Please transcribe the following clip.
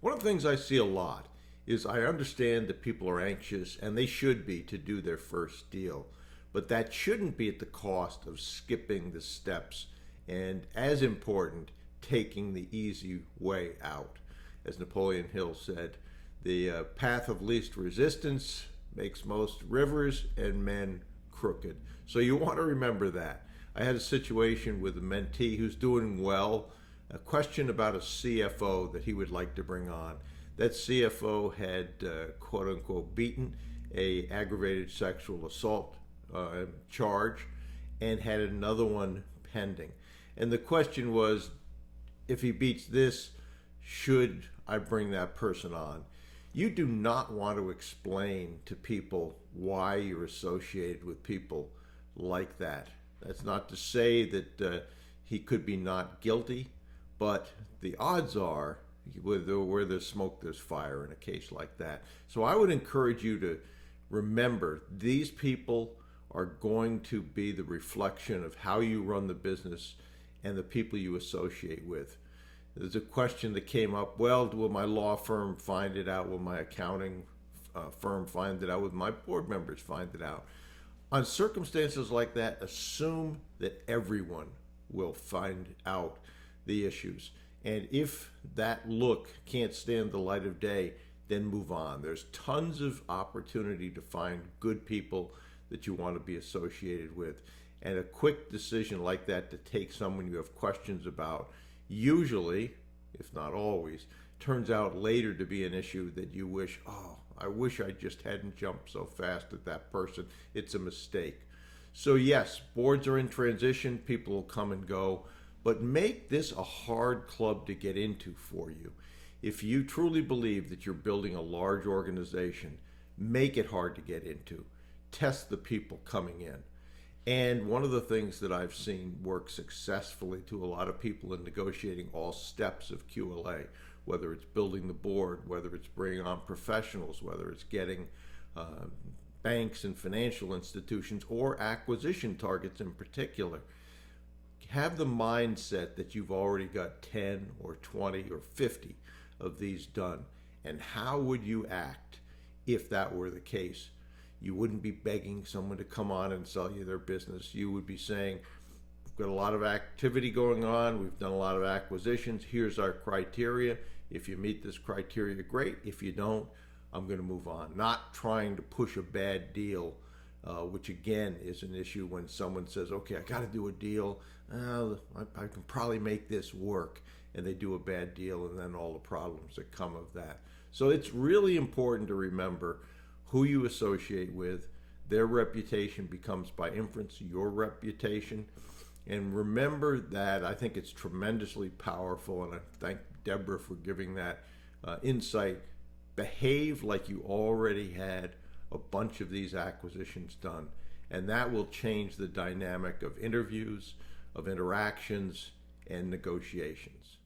One of the things I see a lot is I understand that people are anxious, and they should be, to do their first deal. But that shouldn't be at the cost of skipping the steps and, as important, taking the easy way out. As Napoleon Hill said, the path of least resistance makes most rivers and men crooked. So you want to remember that. I had a situation with a mentee who's doing well, a question about a CFO that he would like to bring on. That CFO had quote unquote beaten a aggravated sexual assault charge and had another one pending. And the question was, if he beats this, should I bring that person on? You do not want to explain to people why you're associated with people like that. That's not to say that he could be not guilty, but the odds are where there's smoke, there's fire in a case like that. So I would encourage you to remember these people are going to be the reflection of how you run the business and the people you associate with. There's a question that came up, well, will my law firm find it out? Will my accounting firm find it out? Will my board members find it out? On circumstances like that, assume that everyone will find out the issues. And if that look can't stand the light of day, then move on. There's tons of opportunity to find good people that you want to be associated with. And a quick decision like that to take someone you have questions about usually, if not always, turns out later to be an issue that you wish, oh, I wish I just hadn't jumped so fast at that person. It's a mistake. So yes, boards are in transition, people will come and go, but make this a hard club to get into for you. If you truly believe that you're building a large organization, make it hard to get into. Test the people coming in. And one of the things that I've seen work successfully to a lot of people in negotiating all steps of QLA, whether it's building the board, whether it's bringing on professionals, whether it's getting banks and financial institutions or acquisition targets in particular, have the mindset that you've already got 10 or 20 or 50 of these done. And how would you act if that were the case? You wouldn't be begging someone to come on and sell you their business. You would be saying, we've got a lot of activity going on. We've done a lot of acquisitions. Here's our criteria. If you meet this criteria, great. If you don't, I'm going to move on. Not trying to push a bad deal, which again is an issue when someone says, okay, I got to do a deal. I can probably make this work. And they do a bad deal and then all the problems that come of that. So it's really important to remember who you associate with. Their reputation becomes by inference your reputation. And remember that I think it's tremendously powerful, and I thank Deborah for giving that insight. Behave like you already had a bunch of these acquisitions done, and that will change the dynamic of interviews, of interactions, and negotiations.